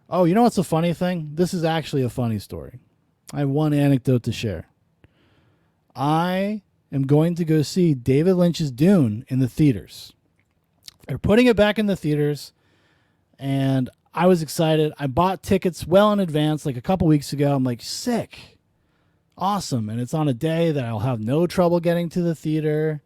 Oh, you know what's a funny thing? This is actually a funny story. I have one anecdote to share. I am going to go see David Lynch's Dune in the theaters. They're putting it back in the theaters, and I was excited. I bought tickets well in advance, like a couple weeks ago. I'm like, sick, awesome. And it's on a day that I'll have no trouble getting to the theater.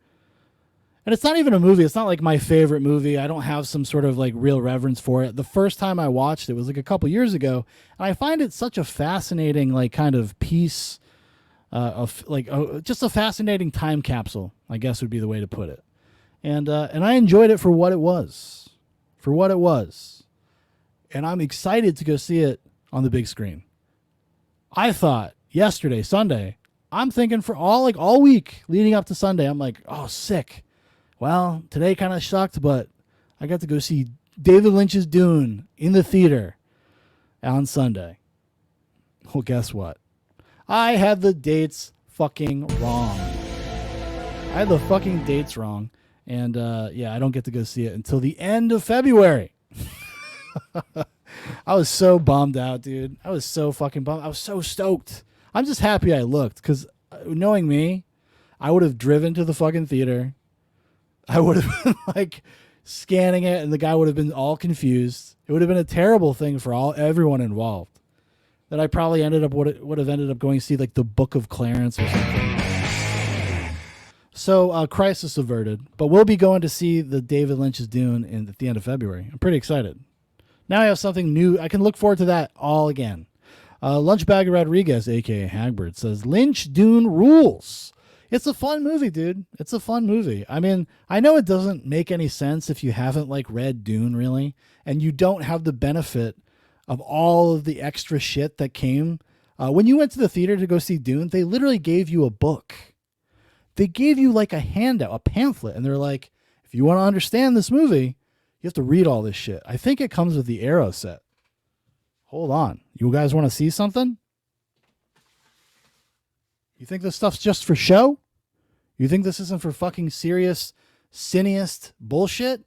And it's not even a movie. It's not like my favorite movie. I don't have some sort of like real reverence for it. The first time I watched it was like a couple years ago, and I find it such a fascinating, like, kind of piece of like just a fascinating time capsule, I guess would be the way to put it. And I enjoyed it for what it was, for what it was, and I'm excited to go see it on the big screen. I thought yesterday, Sunday, I'm thinking for all week leading up to Sunday, I'm like, oh, sick. Well, today kind of sucked, but I got to go see David Lynch's Dune in the theater on Sunday. Well, guess what? I had the dates fucking wrong. I had the fucking dates wrong. And yeah, I don't get to go see it until the end of February. I was so bummed out, dude. I was so fucking bummed. I was so stoked. I'm just happy I looked because knowing me, I would have driven to the fucking theater. I would have been like scanning it, and the guy would have been all confused. It would have been a terrible thing for everyone involved. That I probably would have ended up going to see like the Book of Clarence or something. So crisis averted, but we'll be going to see the David Lynch's Dune at the end of February. I'm pretty excited. Now I have something new. I can look forward to that all again. Lunchbag Rodriguez, aka Hagbird, says Lynch Dune rules. It's a fun movie, dude. It's a fun movie. I mean, I know it doesn't make any sense if you haven't like read Dune really, and you don't have the benefit of all of the extra shit that came. When you went to the theater to go see Dune, they literally gave you a book. They gave you like a handout, a pamphlet, and they're like, if you want to understand this movie, you have to read all this shit. I think it comes with the Arrow set. Hold on. You guys want to see something? You think this stuff's just for show? You think this isn't for fucking serious cineast bullshit?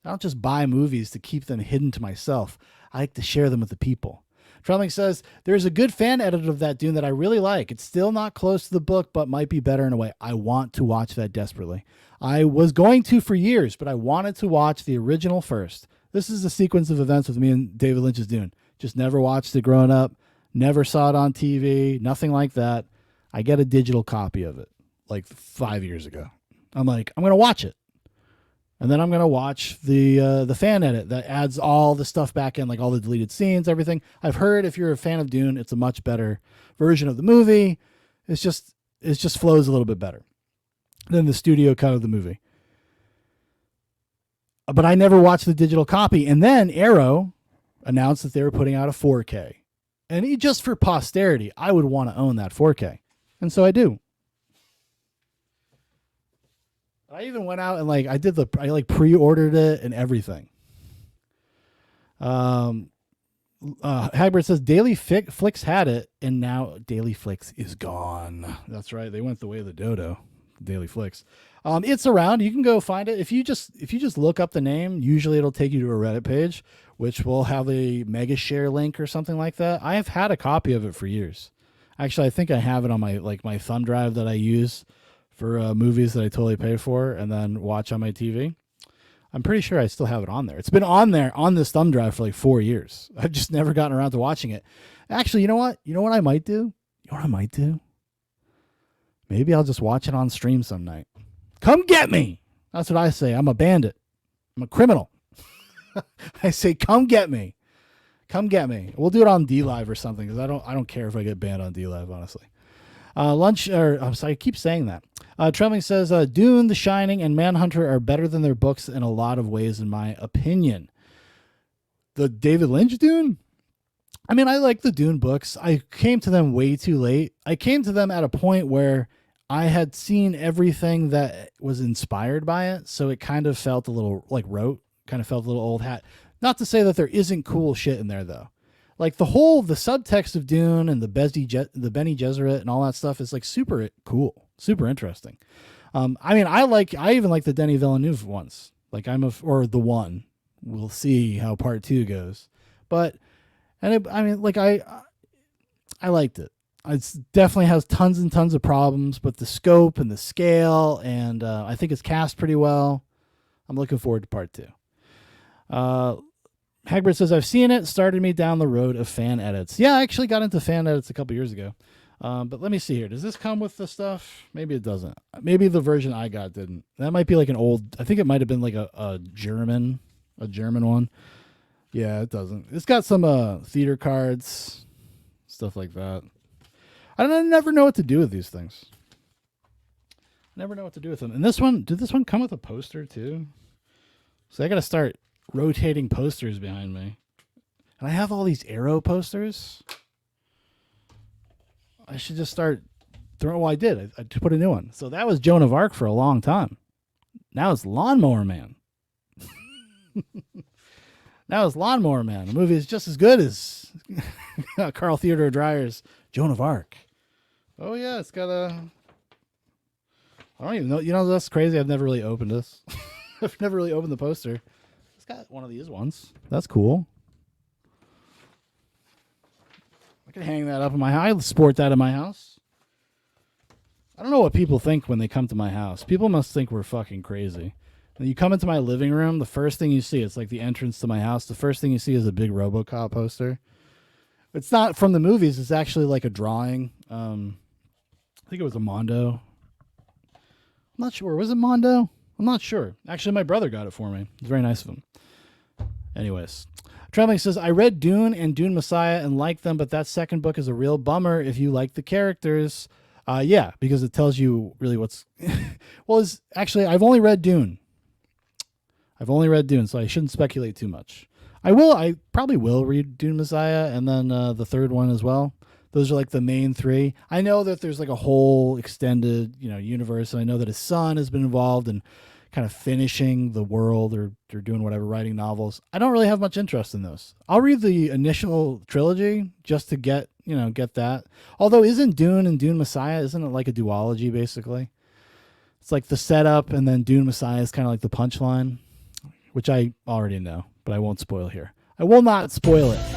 I don't just buy movies to keep them hidden to myself. I like to share them with the people. Trelling says, there's a good fan edit of that Dune that I really like. It's still not close to the book, but might be better in a way. I want to watch that desperately. I was going to for years, but I wanted to watch the original first. This is a sequence of events with me and David Lynch's Dune. Just never watched it growing up. Never saw it on TV. Nothing like that. I get a digital copy of it like 5 years ago. I'm like, I'm going to watch it. And then I'm going to watch the fan edit that adds all the stuff back in, like all the deleted scenes, everything. I've heard if you're a fan of Dune, it's a much better version of the movie. It just flows a little bit better than the studio cut of the movie. But I never watched the digital copy. And then Arrow announced that they were putting out a 4K. And just for posterity, I would want to own that 4K. And so I do. I even went out and I pre-ordered it and everything. Hybrid says Daily Flicks had it, and now Daily Flicks is gone. That's right. They went the way of the dodo. Daily Flicks. It's around. You can go find it. If you just look up the name, usually it'll take you to a Reddit page, which will have a mega share link or something like that. I have had a copy of it for years. Actually, I think I have it on my thumb drive that I use for movies that I totally pay for and then watch on my TV. I'm pretty sure I still have it on there. It's been on there on this thumb drive for like 4 years. I've just never gotten around to watching it. Actually, you know what? You know what I might do? You know what I might do? Maybe I'll just watch it on stream some night. Come get me. That's what I say. I'm a bandit. I'm a criminal. I say, come get me. Come get me. We'll do it on D Live or something because I don't care if I get banned on D Live, honestly. I'm sorry, I keep saying that. Trembling says, Dune, The Shining, and Manhunter are better than their books in a lot of ways, in my opinion. The David Lynch Dune? I mean, I like the Dune books. I came to them way too late. I came to them at a point where I had seen everything that was inspired by it, so it kind of felt a little like rote, kind of felt a little old hat. Not to say that there isn't cool shit in there, though. Like the subtext of Dune and the Bene Gesserit and all that stuff is like super cool, super interesting. I mean, I even like the Denis Villeneuve ones. Like or the one. We'll see how part 2 goes. But And I liked it. It definitely has tons and tons of problems, but the scope and the scale, and I think it's cast pretty well. I'm looking forward to part 2. Hagbert says, I've seen it, started me down the road of fan edits. Yeah, I actually got into fan edits a couple years ago. But let me see here. Does this come with the stuff? Maybe it doesn't. Maybe the version I got didn't. That might be like an old, I think it might have been like a German one. Yeah, it doesn't. It's got some theater cards, stuff like that. I never know what to do with these things. Never know what to do with them. And this one, did this one come with a poster too? So I got to start rotating posters behind me. And I have all these Arrow posters. I should just start throwing. Well, I did. I put a new one. So that was Joan of Arc for a long time. Now it's Lawnmower Man. Now it's Lawnmower Man. The movie is just as good as Carl Theodore Dreyer's Joan of Arc. Oh, yeah. It's got a... I don't even know. You know, that's crazy. I've never really opened this. I've never really opened the poster. It's got one of these ones. That's cool. I can hang that up in my house. I sport that in my house. I don't know what people think when they come to my house. People must think we're fucking crazy. When you come into my living room, the first thing you see, it's like the entrance to my house. The first thing you see is a big RoboCop poster. It's not from the movies. It's actually like a drawing. I think it was a Mondo. I'm not sure. Was it Mondo? I'm not sure. Actually, my brother got it for me. It's very nice of him. Anyways. Trembling says, I read Dune and Dune Messiah and liked them, but that second book is a real bummer if you like the characters. Yeah, because it tells you really what's... Well, actually, I've only read Dune. So I shouldn't speculate too much. I probably will read Dune Messiah and then the third one as well. Those are like the main 3. I know that there's like a whole extended, universe, and I know that his son has been involved in kind of finishing the world or doing whatever, writing novels. I don't really have much interest in those. I'll read the initial trilogy just to get that. Although isn't Dune and Dune Messiah, isn't it like a duology basically? It's like the setup and then Dune Messiah is kind of like the punchline, which I already know, but I won't spoil here. I will not spoil it.